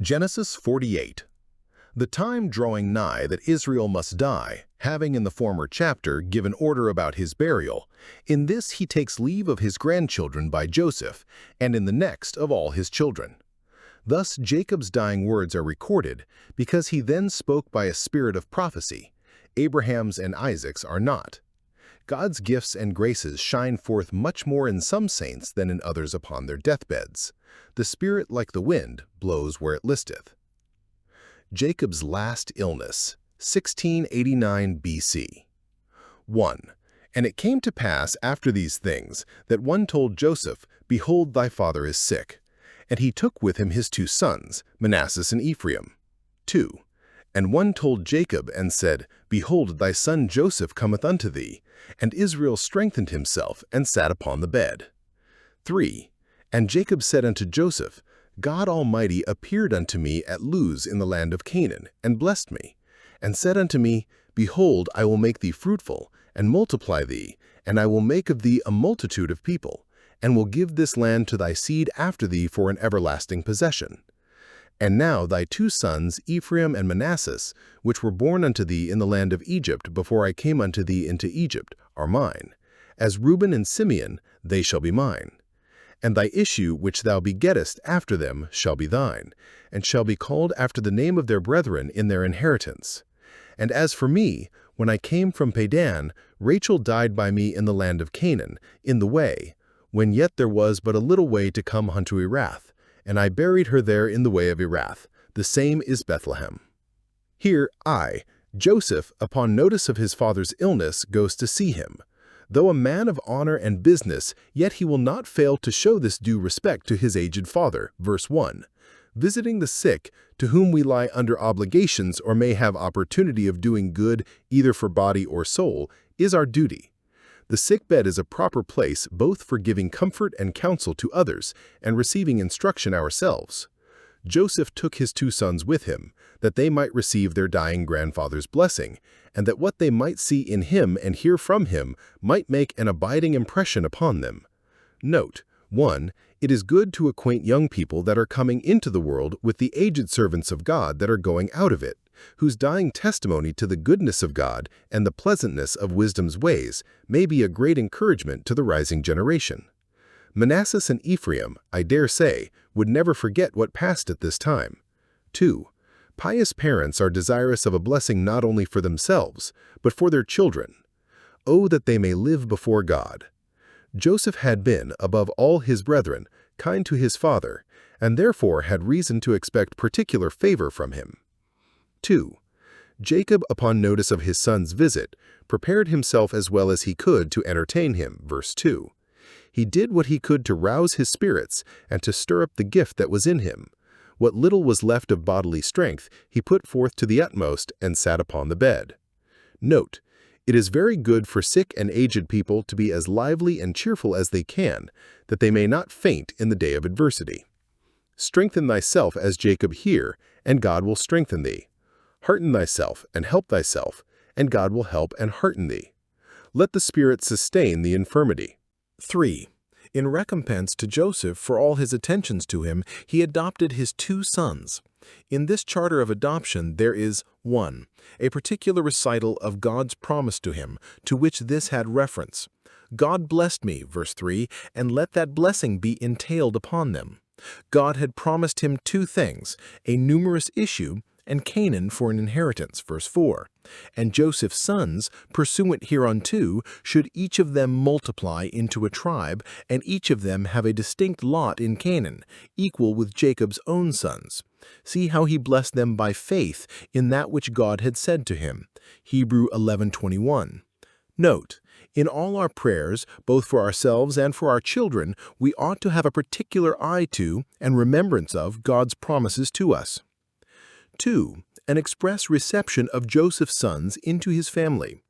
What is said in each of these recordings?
Genesis 48. The time drawing nigh that Israel must die, having in the former chapter given order about his burial, in this he takes leave of his grandchildren by Joseph, and in the next of all his children. Thus Jacob's dying words are recorded, because he then spoke by a spirit of prophecy. Abraham's and Isaac's are not. God's gifts and graces shine forth much more in some saints than in others upon their deathbeds. The Spirit, like the wind, blows where it listeth. Jacob's last illness, 1689 BC. 1. And it came to pass after these things, that one told Joseph, Behold, thy father is sick. And he took with him his 2 sons, Manasseh and Ephraim. 2. And one told Jacob, and said, Behold, thy son Joseph cometh unto thee. And Israel strengthened himself, and sat upon the bed. 3. And Jacob said unto Joseph, God Almighty appeared unto me at Luz in the land of Canaan, and blessed me, and said unto me, Behold, I will make thee fruitful, and multiply thee, and I will make of thee a multitude of people, and will give this land to thy seed after thee for an everlasting possession. And now thy 2 sons, Ephraim and Manasseh, which were born unto thee in the land of Egypt before I came unto thee into Egypt, are mine. As Reuben and Simeon, they shall be mine. And thy issue which thou begettest after them shall be thine, and shall be called after the name of their brethren in their inheritance. And as for me, when I came from Padan, Rachel died by me in the land of Canaan, in the way, when yet there was but a little way to come unto Erath, and I buried her there in the way of Erath. The same is Bethlehem. Here I, Joseph, upon notice of his father's illness, goes to see him. Though a man of honor and business, yet he will not fail to show this due respect to his aged father. Verse 1. Visiting the sick, to whom we lie under obligations or may have opportunity of doing good either for body or soul, is our duty. The sick bed is a proper place both for giving comfort and counsel to others and receiving instruction ourselves. Joseph took his 2 sons with him, that they might receive their dying grandfather's blessing, and that what they might see in him and hear from him might make an abiding impression upon them. Note, 1. It is good to acquaint young people that are coming into the world with the aged servants of God that are going out of it, whose dying testimony to the goodness of God and the pleasantness of wisdom's ways may be a great encouragement to the rising generation. Manasseh and Ephraim, I dare say, would never forget what passed at this time. 2. Pious parents are desirous of a blessing not only for themselves, but for their children. Oh, that they may live before God. Joseph had been, above all his brethren, kind to his father, and therefore had reason to expect particular favor from him. 2. Jacob, upon notice of his son's visit, prepared himself as well as he could to entertain him. Verse 2. He did what he could to rouse his spirits and to stir up the gift that was in him. What little was left of bodily strength he put forth to the utmost and sat upon the bed. Note, it is very good for sick and aged people to be as lively and cheerful as they can, that they may not faint in the day of adversity. Strengthen thyself as Jacob here, and God will strengthen thee. Hearten thyself and help thyself, and God will help and hearten thee. Let the Spirit sustain the infirmity. 3. In recompense to Joseph for all his attentions to him, he adopted his 2 sons. In this charter of adoption there is 1. A particular recital of God's promise to him, to which this had reference. God blessed me, verse 3, and let that blessing be entailed upon them. God had promised him 2 things, a numerous issue, and Canaan for an inheritance, verse 4. And Joseph's sons, pursuant hereunto, should each of them multiply into a tribe, and each of them have a distinct lot in Canaan, equal with Jacob's own sons. See how he blessed them by faith in that which God had said to him. Hebrew 11:21. Note, in all our prayers, both for ourselves and for our children, we ought to have a particular eye to and remembrance of God's promises to us. 2. An express reception of Joseph's sons into his family.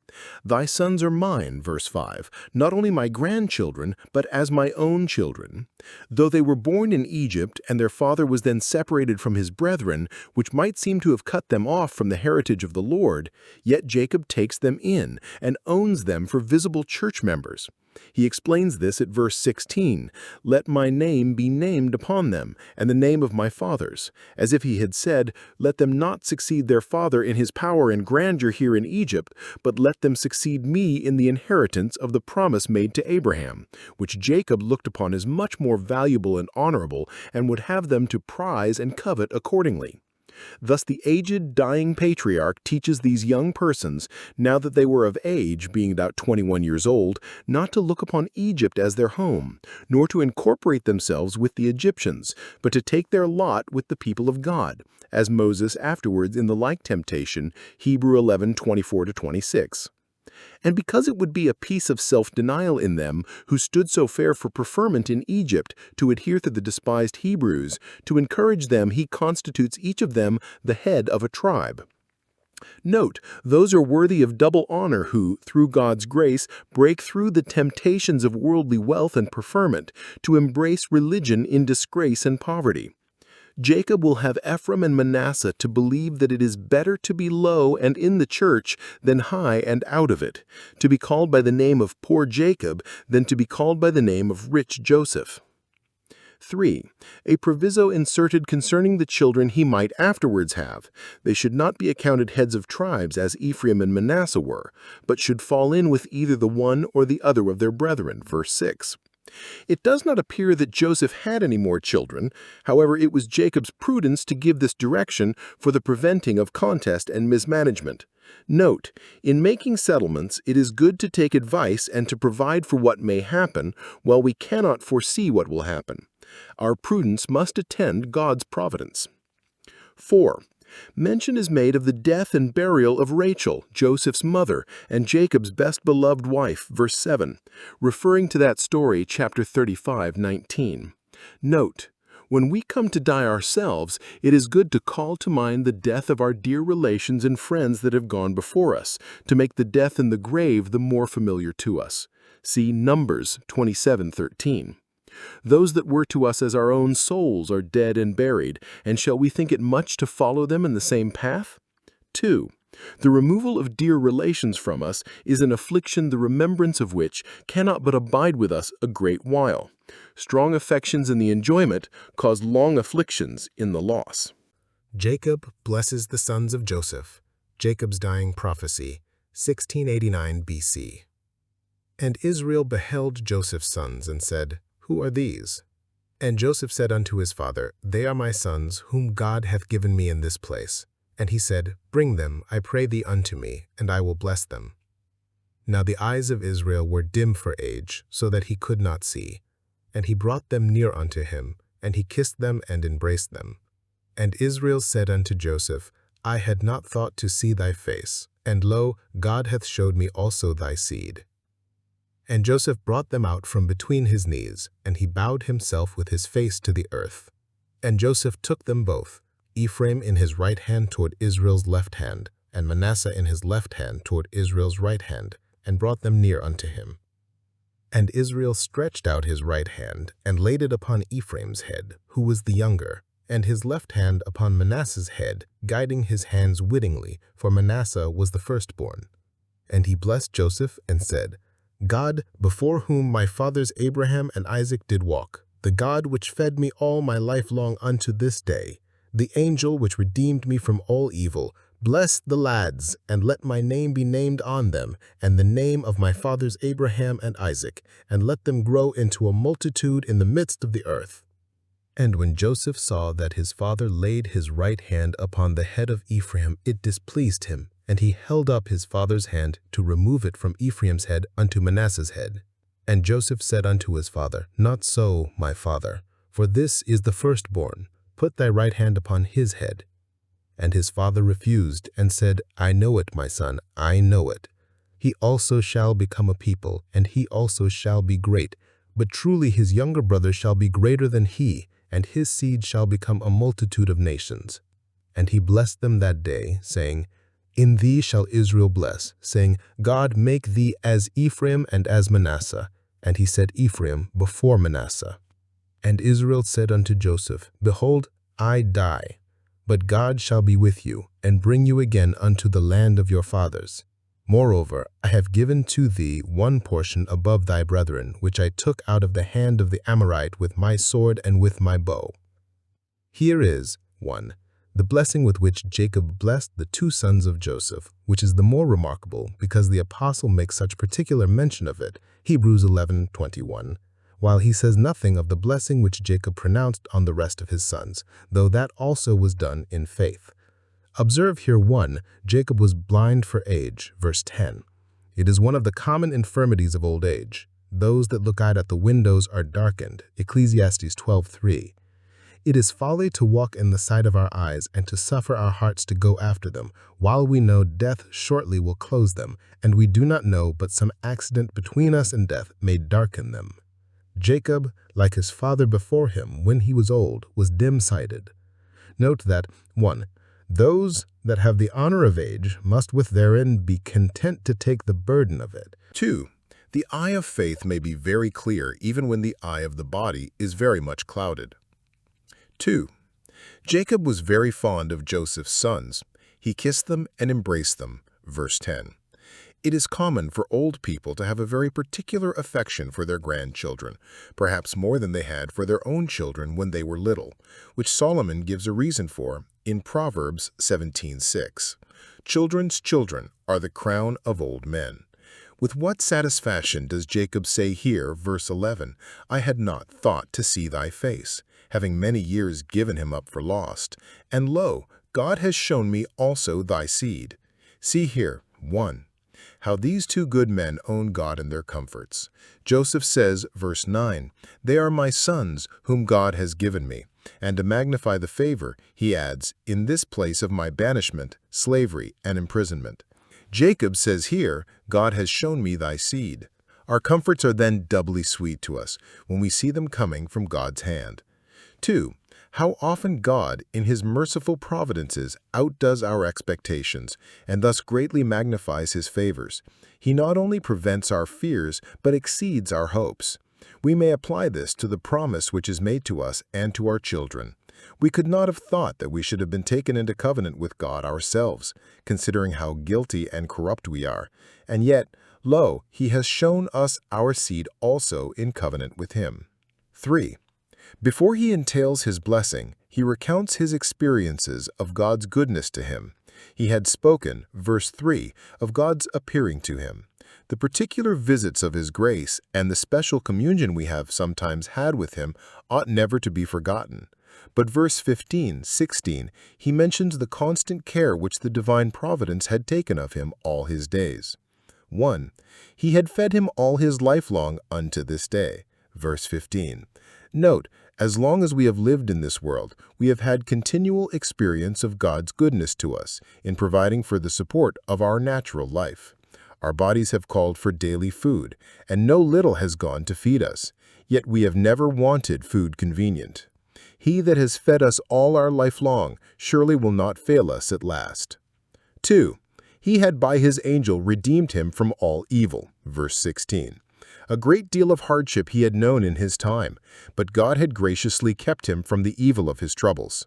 Thy sons are mine, verse 5, not only my grandchildren, but as my own children. Though they were born in Egypt, and their father was then separated from his brethren, which might seem to have cut them off from the heritage of the Lord, yet Jacob takes them in, and owns them for visible church members. He explains this at verse 16, "Let my name be named upon them, and the name of my fathers," as if he had said, "Let them not succeed their father in his power and grandeur here in Egypt, but let them succeed me in the inheritance of the promise made to Abraham, which Jacob looked upon as much more valuable and honorable, and would have them to prize and covet accordingly." Thus the aged, dying patriarch teaches these young persons, now that they were of age, being about 21 years old, not to look upon Egypt as their home, nor to incorporate themselves with the Egyptians, but to take their lot with the people of God, as Moses afterwards in the like temptation, Hebrew 11:24-26. And because it would be a piece of self-denial in them, who stood so fair for preferment in Egypt, to adhere to the despised Hebrews, to encourage them he constitutes each of them the head of a tribe. Note, those are worthy of double honor who, through God's grace, break through the temptations of worldly wealth and preferment, to embrace religion in disgrace and poverty. Jacob will have Ephraim and Manasseh to believe that it is better to be low and in the church than high and out of it, to be called by the name of poor Jacob than to be called by the name of rich Joseph. 3. A proviso inserted concerning the children he might afterwards have. They should not be accounted heads of tribes as Ephraim and Manasseh were, but should fall in with either the one or the other of their brethren. Verse 6. It does not appear that Joseph had any more children. However, it was Jacob's prudence to give this direction for the preventing of contest and mismanagement. Note, in making settlements, it is good to take advice and to provide for what may happen, while we cannot foresee what will happen. Our prudence must attend God's providence. 4. Mention is made of the death and burial of Rachel, Joseph's mother, and Jacob's best beloved wife, verse 7, referring to that story, chapter 35:19. Note, when we come to die ourselves, it is good to call to mind the death of our dear relations and friends that have gone before us, to make the death in the grave the more familiar to us. See Numbers 27:13. Those that were to us as our own souls are dead and buried, and shall we think it much to follow them in the same path? 2. The removal of dear relations from us is an affliction the remembrance of which cannot but abide with us a great while. Strong affections in the enjoyment cause long afflictions in the loss. Jacob blesses the sons of Joseph. Jacob's dying prophecy, 1689 BC. And Israel beheld Joseph's sons and said, "Who are these?" And Joseph said unto his father, "They are my sons, whom God hath given me in this place." And he said, "Bring them, I pray thee, unto me, and I will bless them." Now the eyes of Israel were dim for age, so that he could not see. And he brought them near unto him, and he kissed them and embraced them. And Israel said unto Joseph, I had not thought to see thy face, and lo, God hath showed me also thy seed. And Joseph brought them out from between his knees, and he bowed himself with his face to the earth. And Joseph took them both, Ephraim in his right hand toward Israel's left hand, and Manasseh in his left hand toward Israel's right hand, and brought them near unto him. And Israel stretched out his right hand, and laid it upon Ephraim's head, who was the younger, and his left hand upon Manasseh's head, guiding his hands wittingly, for Manasseh was the firstborn. And he blessed Joseph, and said, God, before whom my fathers Abraham and Isaac did walk, the God which fed me all my life long unto this day, the angel which redeemed me from all evil, bless the lads, and let my name be named on them, and the name of my fathers Abraham and Isaac, and let them grow into a multitude in the midst of the earth. And when Joseph saw that his father laid his right hand upon the head of Ephraim, it displeased him, and he held up his father's hand to remove it from Ephraim's head unto Manasseh's head. And Joseph said unto his father, Not so, my father, for this is the firstborn. Put thy right hand upon his head. And his father refused, and said, I know it, my son, I know it. He also shall become a people, and he also shall be great. But truly his younger brother shall be greater than he, and his seed shall become a multitude of nations. And he blessed them that day, saying, In thee shall Israel bless, saying, God make thee as Ephraim and as Manasseh. And he set Ephraim before Manasseh. And Israel said unto Joseph, Behold, I die, but God shall be with you, and bring you again unto the land of your fathers. Moreover, I have given to thee one portion above thy brethren, which I took out of the hand of the Amorite with my sword and with my bow. Here is 1. The blessing with which Jacob blessed the two sons of Joseph, which is the more remarkable because the apostle makes such particular mention of it, Hebrews 11:21, while he says nothing of the blessing which Jacob pronounced on the rest of his sons, though that also was done in faith. Observe here 1. Jacob was blind for age, verse 10. It is one of the common infirmities of old age. Those that look out at the windows are darkened, Ecclesiastes 12:3. It is folly to walk in the sight of our eyes and to suffer our hearts to go after them, while we know death shortly will close them, and we do not know but some accident between us and death may darken them. Jacob, like his father before him when he was old, was dim-sighted. Note that 1. Those that have the honor of age must with therein be content to take the burden of it. 2. The eye of faith may be very clear even when the eye of the body is very much clouded. 2. Jacob was very fond of Joseph's sons. He kissed them and embraced them. Verse 10. It is common for old people to have a very particular affection for their grandchildren, perhaps more than they had for their own children when they were little, which Solomon gives a reason for in Proverbs 17:6. Children's children are the crown of old men. With what satisfaction does Jacob say here, verse 11, I had not thought to see thy face, having many years given him up for lost, and lo, God has shown me also thy seed. See here, 1. How these two good men own God in their comforts. Joseph says, verse 9, they are my sons whom God has given me. And to magnify the favor, he adds, in this place of my banishment, slavery, and imprisonment. Jacob says here, God has shown me thy seed. Our comforts are then doubly sweet to us when we see them coming from God's hand. 2. How often God, in his merciful providences, outdoes our expectations and thus greatly magnifies his favors. He not only prevents our fears, but exceeds our hopes. We may apply this to the promise which is made to us and to our children. We could not have thought that we should have been taken into covenant with God ourselves, considering how guilty and corrupt we are. And yet, lo, he has shown us our seed also in covenant with him. 3. Before he entails his blessing, he recounts his experiences of God's goodness to him. He had spoken, verse 3, of God's appearing to him. The particular visits of his grace and the special communion we have sometimes had with him ought never to be forgotten. But verse 15, 16, he mentions the constant care which the divine providence had taken of him all his days. 1. He had fed him all his life long unto this day. Verse 15. Note, as long as we have lived in this world, we have had continual experience of God's goodness to us in providing for the support of our natural life. Our bodies have called for daily food, and no little has gone to feed us, yet we have never wanted food convenient. He that has fed us all our life long surely will not fail us at last. 2. He had by his angel redeemed him from all evil. Verse 16. A great deal of hardship he had known in his time, but God had graciously kept him from the evil of his troubles.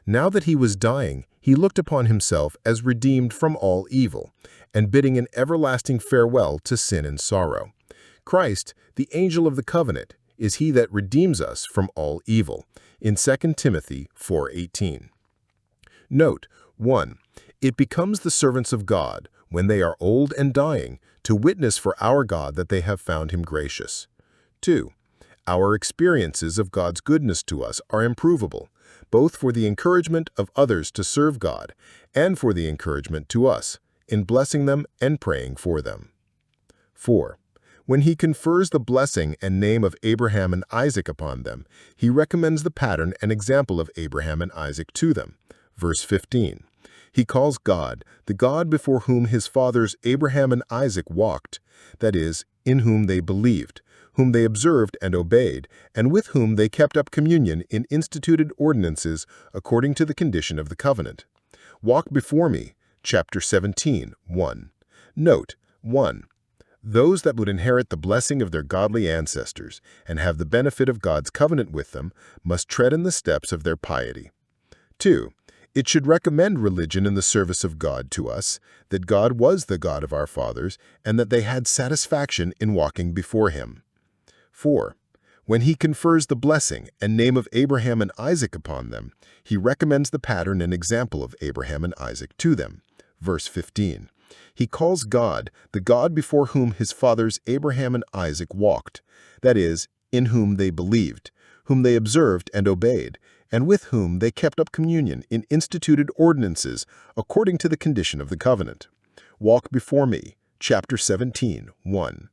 Now that he was dying, he looked upon himself as redeemed from all evil, and bidding an everlasting farewell to sin and sorrow. Christ, the angel of the covenant, is he that redeems us from all evil, in 2 Timothy 4:18. Note, 1. It becomes the servants of God, when they are old and dying, to witness for our God that they have found him gracious. 2. Our experiences of God's goodness to us are improvable, both for the encouragement of others to serve God and for the encouragement to us in blessing them and praying for them. 4. When he confers the blessing and name of Abraham and Isaac upon them, he recommends the pattern and example of Abraham and Isaac to them. Verse 15. He calls God, the God before whom his fathers Abraham and Isaac walked, that is, in whom they believed, whom they observed and obeyed, and with whom they kept up communion in instituted ordinances according to the condition of the covenant. Walk before me, chapter 17, 1. Note, 1. Those that would inherit the blessing of their godly ancestors and have the benefit of God's covenant with them must tread in the steps of their piety. 2. It should recommend religion in the service of God to us, that God was the God of our fathers, and that they had satisfaction in walking before him. 4. When he confers the blessing and name of Abraham and Isaac upon them, he recommends the pattern and example of Abraham and Isaac to them. Verse 15. He calls God the God before whom his fathers Abraham and Isaac walked, that is, in whom they believed, whom they observed and obeyed, and with whom they kept up communion in instituted ordinances according to the condition of the covenant. Walk before me, chapter 17, 1.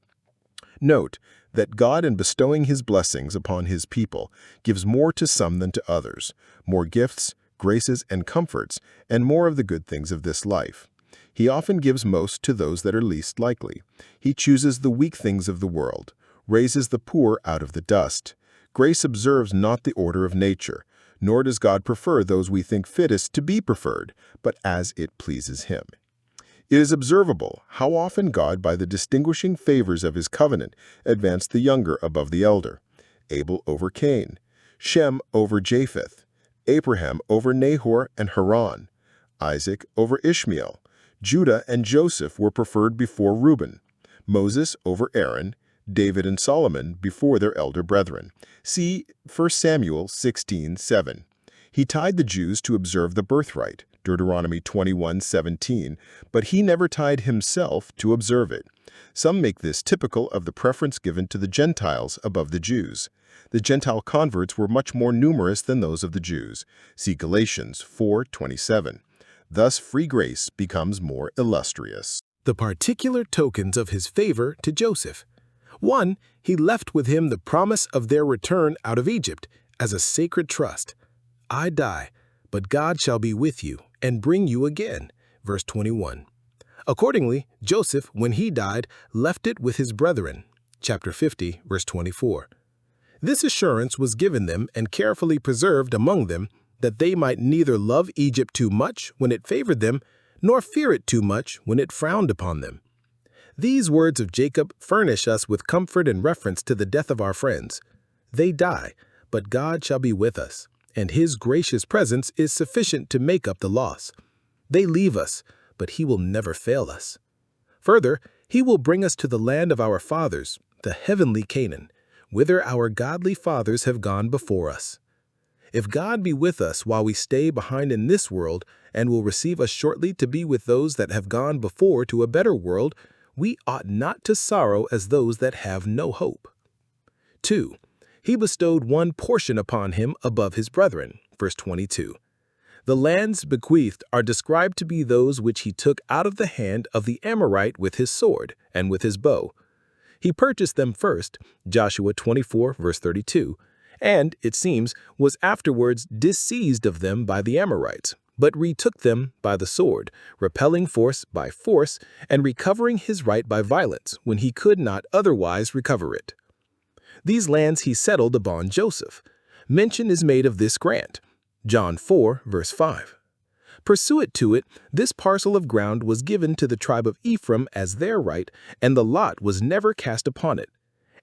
Note that God, in bestowing his blessings upon his people, gives more to some than to others, more gifts, graces, and comforts, and more of the good things of this life. He often gives most to those that are least likely. He chooses the weak things of the world, raises the poor out of the dust. Grace observes not the order of nature, nor does God prefer those we think fittest to be preferred, but as it pleases him. It is observable how often God, by the distinguishing favors of his covenant, advanced the younger above the elder. Abel over Cain, Shem over Japheth, Abraham over Nahor and Haran, Isaac over Ishmael. Judah and Joseph were preferred before Reuben, Moses over Aaron, David and Solomon before their elder brethren. See 1 Samuel 16:7. He tied the Jews to observe the birthright, Deuteronomy 21:17, but he never tied himself to observe it. Some make this typical of the preference given to the Gentiles above the Jews. The Gentile converts were much more numerous than those of the Jews. See Galatians 4:27. Thus free grace becomes more illustrious. The particular tokens of his favor to Joseph. 1. He left with him the promise of their return out of Egypt as a sacred trust. I die, but God shall be with you and bring you again. Verse 21. Accordingly, Joseph, when he died, left it with his brethren. Chapter 50, verse 24. This assurance was given them and carefully preserved among them, that they might neither love Egypt too much when it favored them, nor fear it too much when it frowned upon them. These words of Jacob furnish us with comfort in reference to the death of our friends. They die, but God shall be with us, and his gracious presence is sufficient to make up the loss. They leave us, but he will never fail us. Further, he will bring us to the land of our fathers, the heavenly Canaan, whither our godly fathers have gone before us. If God be with us while we stay behind in this world, and will receive us shortly to be with those that have gone before to a better world, we ought not to sorrow as those that have no hope. 2. He bestowed one portion upon him above his brethren. Verse 22. The lands bequeathed are described to be those which he took out of the hand of the Amorite with his sword and with his bow. He purchased them first, Joshua 24, verse 32, and, it seems, was afterwards disseized of them by the Amorites, but retook them by the sword, repelling force by force, and recovering his right by violence, when he could not otherwise recover it. These lands he settled upon Joseph. Mention is made of this grant. John 4, verse 5. Pursuant to it, this parcel of ground was given to the tribe of Ephraim as their right, and the lot was never cast upon it.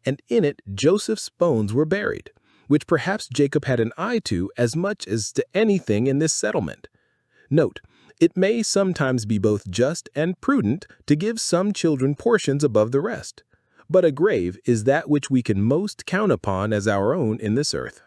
And in it Joseph's bones were buried, which perhaps Jacob had an eye to as much as to anything in this settlement. Note, it may sometimes be both just and prudent to give some children portions above the rest, but a grave is that which we can most count upon as our own in this earth.